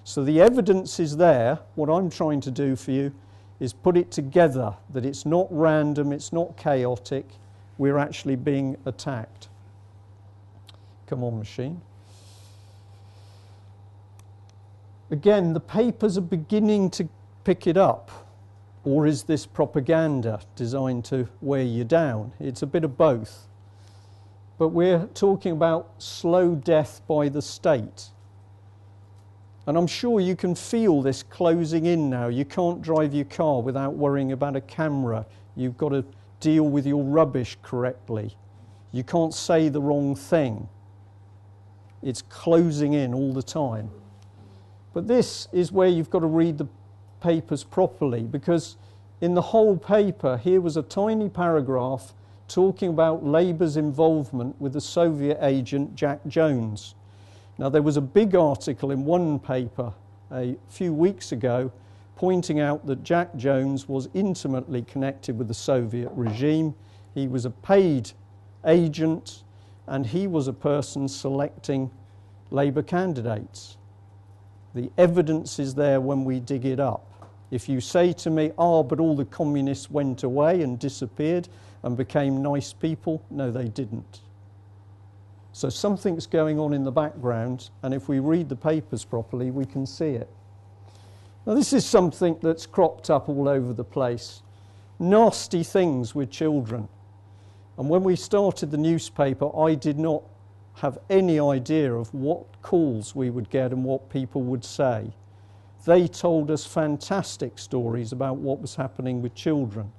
So the evidence is there. What I'm trying to do for you is put it together, that it's not random, it's not chaotic, we're actually being attacked. Come on, machine. Again, the papers are beginning to pick it up. Or is this propaganda designed to wear you down? It's a bit of both. But we're talking about slow death by the state. And I'm sure you can feel this closing in now. You can't drive your car without worrying about a camera. You've got to deal with your rubbish correctly. You can't say the wrong thing. It's closing in all the time. But this is where you've got to read the papers properly, because in the whole paper here was a tiny paragraph talking about Labour's involvement with the Soviet agent Jack Jones. Now there was a big article in one paper a few weeks ago pointing out that Jack Jones was intimately connected with the Soviet regime. He was a paid agent and he was a person selecting Labour candidates. The evidence is there when we dig it up. If you say to me, but all the communists went away and disappeared and became nice people, no, they didn't. So something's going on in the background, and if we read the papers properly, we can see it. Now, this is something that's cropped up all over the place. Nasty things with children. And when we started the newspaper, I did not have any idea of what calls we would get and what people would say. They told us fantastic stories about what was happening with children.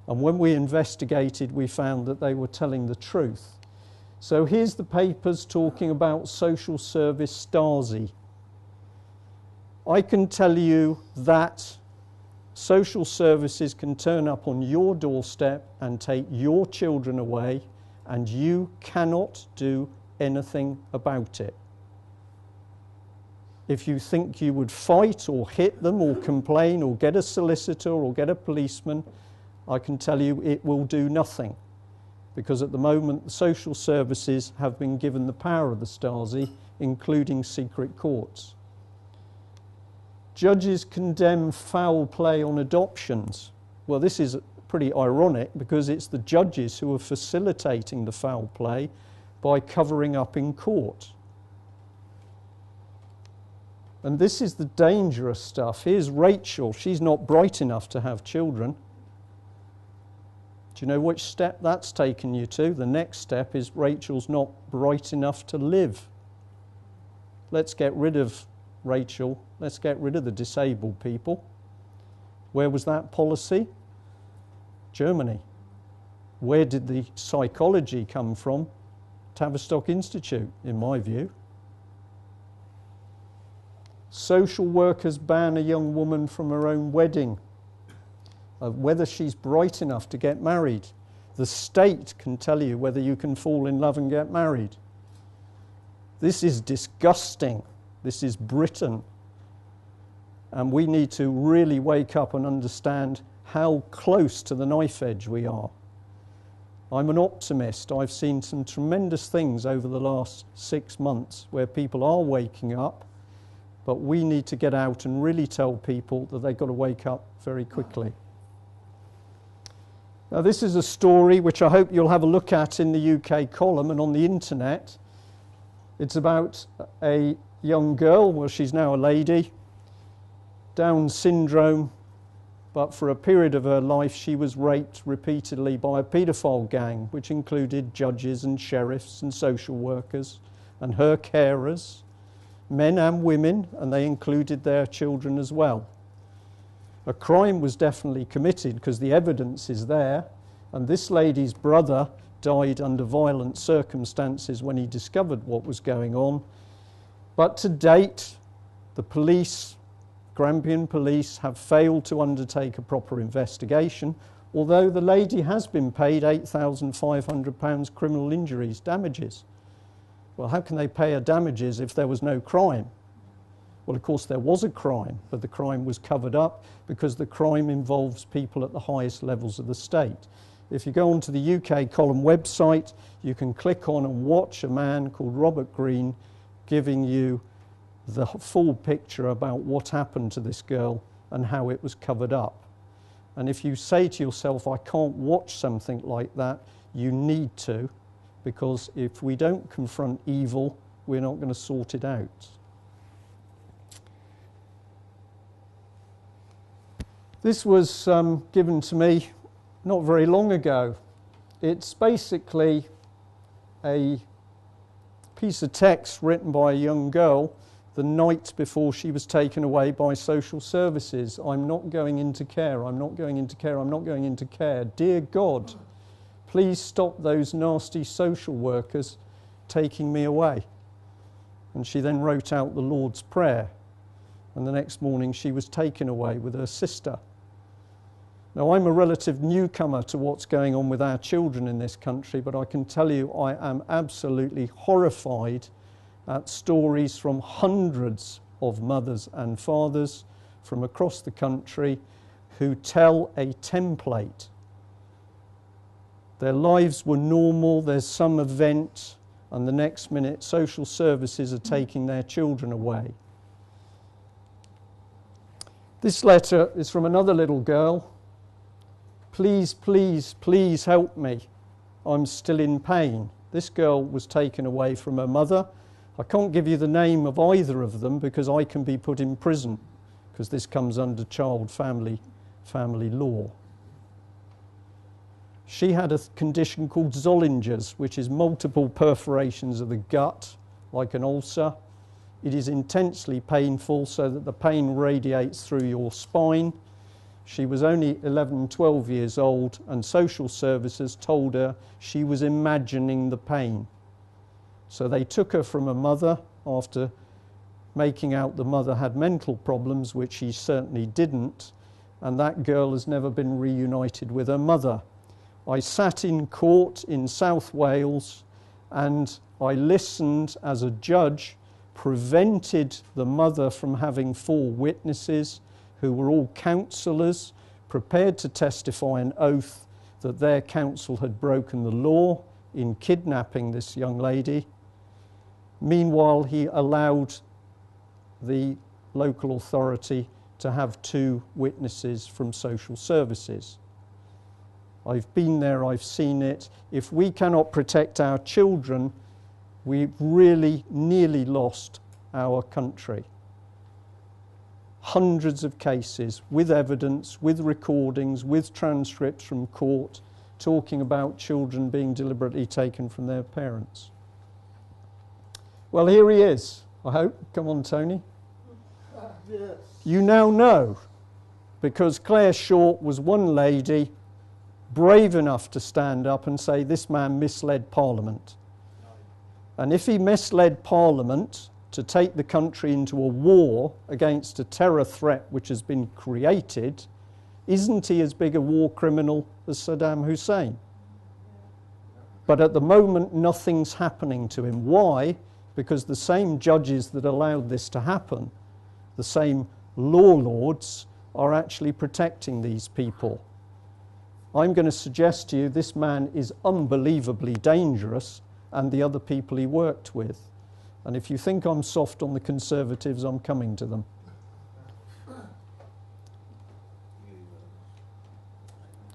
And when we investigated, we found that they were telling the truth. So here's the papers talking about social service Stasi. I can tell you that social services can turn up on your doorstep and take your children away, and you cannot do anything about it. If you think you would fight or hit them or complain or get a solicitor or get a policeman, I can tell you it will do nothing. Because at the moment, the social services have been given the power of the Stasi, including secret courts. Judges condemn foul play on adoptions. Well, this is pretty ironic because it's the judges who are facilitating the foul play by covering up in court. And this is the dangerous stuff. Here's Rachel. She's not bright enough to have children. Do you know which step that's taken you to? The next step is Rachel's not bright enough to live. Let's get rid of Rachel. Let's get rid of the disabled people. Where was that policy? Germany. Where did the psychology come from? Tavistock Institute, in my view. Social workers ban a young woman from her own wedding, whether she's bright enough to get married. The state can tell you whether you can fall in love and get married. This is disgusting. This is Britain. And we need to really wake up and understand how close to the knife edge we are. I'm an optimist. I've seen some tremendous things over the last 6 months where people are waking up, but we need to get out and really tell people that they've got to wake up very quickly. Now, this is a story which I hope you'll have a look at in the UK column and on the internet. It's about a young girl, well, she's now a lady, Down syndrome, but for a period of her life she was raped repeatedly by a paedophile gang, which included judges and sheriffs and social workers and her carers, men and women, and they included their children as well. A crime was definitely committed because the evidence is there, and this lady's brother died under violent circumstances when he discovered what was going on. But to date, the police, Grampian police, have failed to undertake a proper investigation, although the lady has been paid £8,500 criminal injuries damages. Well, how can they pay her damages if there was no crime? Well, of course, there was a crime, but the crime was covered up because the crime involves people at the highest levels of the state. If you go onto the UK column website, you can click on and watch a man called Robert Green giving you the full picture about what happened to this girl and how it was covered up. And if you say to yourself, I can't watch something like that, you need to, because if we don't confront evil, we're not going to sort it out. This was given to me not very long ago. It's basically a piece of text written by a young girl the night before she was taken away by social services. I'm not going into care, I'm not going into care, I'm not going into care. Dear God, please stop those nasty social workers taking me away. And she then wrote out the Lord's Prayer. And the next morning she was taken away with her sister. Now, I'm a relative newcomer to what's going on with our children in this country, but I can tell you I am absolutely horrified at stories from hundreds of mothers and fathers from across the country who tell a template. Their lives were normal, there's some event, and the next minute social services are taking their children away. This letter is from another little girl. Please, please, please help me. I'm still in pain. This girl was taken away from her mother. I can't give you the name of either of them because I can be put in prison, because this comes under child family law. She had a condition called Zollinger's, which is multiple perforations of the gut, like an ulcer. It is intensely painful, so that the pain radiates through your spine. She was only 11, 12 years old, and social services told her she was imagining the pain. So they took her from her mother after making out the mother had mental problems, which she certainly didn't, and that girl has never been reunited with her mother. I sat in court in South Wales and I listened as a judge prevented the mother from having 4 witnesses who were all counsellors prepared to testify an oath that their counsel had broken the law in kidnapping this young lady. Meanwhile, he allowed the local authority to have 2 witnesses from social services. I've been there, I've seen it. If we cannot protect our children, we've really nearly lost our country. Hundreds of cases with evidence, with recordings, with transcripts from court, talking about children being deliberately taken from their parents. Well, here he is, I hope. Come on, Tony. Yes. You now know, because Claire Short was one lady brave enough to stand up and say this man misled Parliament. And if he misled Parliament to take the country into a war against a terror threat which has been created, isn't he as big a war criminal as Saddam Hussein? But at the moment, nothing's happening to him. Why? Because the same judges that allowed this to happen, the same law lords, are actually protecting these people. I'm going to suggest to you this man is unbelievably dangerous, and the other people he worked with. And if you think I'm soft on the Conservatives, I'm coming to them.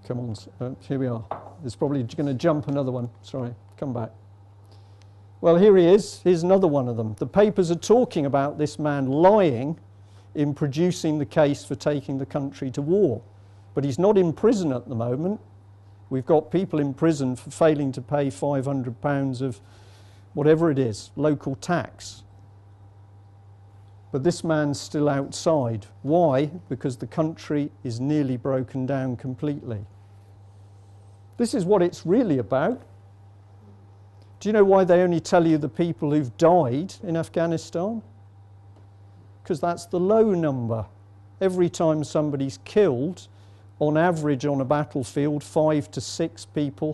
Come on, here we are. There's probably going to jump another one. Sorry, come back. Well, here he is. Here's another one of them. The papers are talking about this man lying in producing the case for taking the country to war. But he's not in prison at the moment. We've got people in prison for failing to pay £500 of whatever it is, local tax. But this man's still outside. Why? Because the country is nearly broken down completely. This is what it's really about. Do you know why they only tell you the people who've died in Afghanistan? Because that's the low number. Every time somebody's killed, on average on a battlefield, 5 to 6 people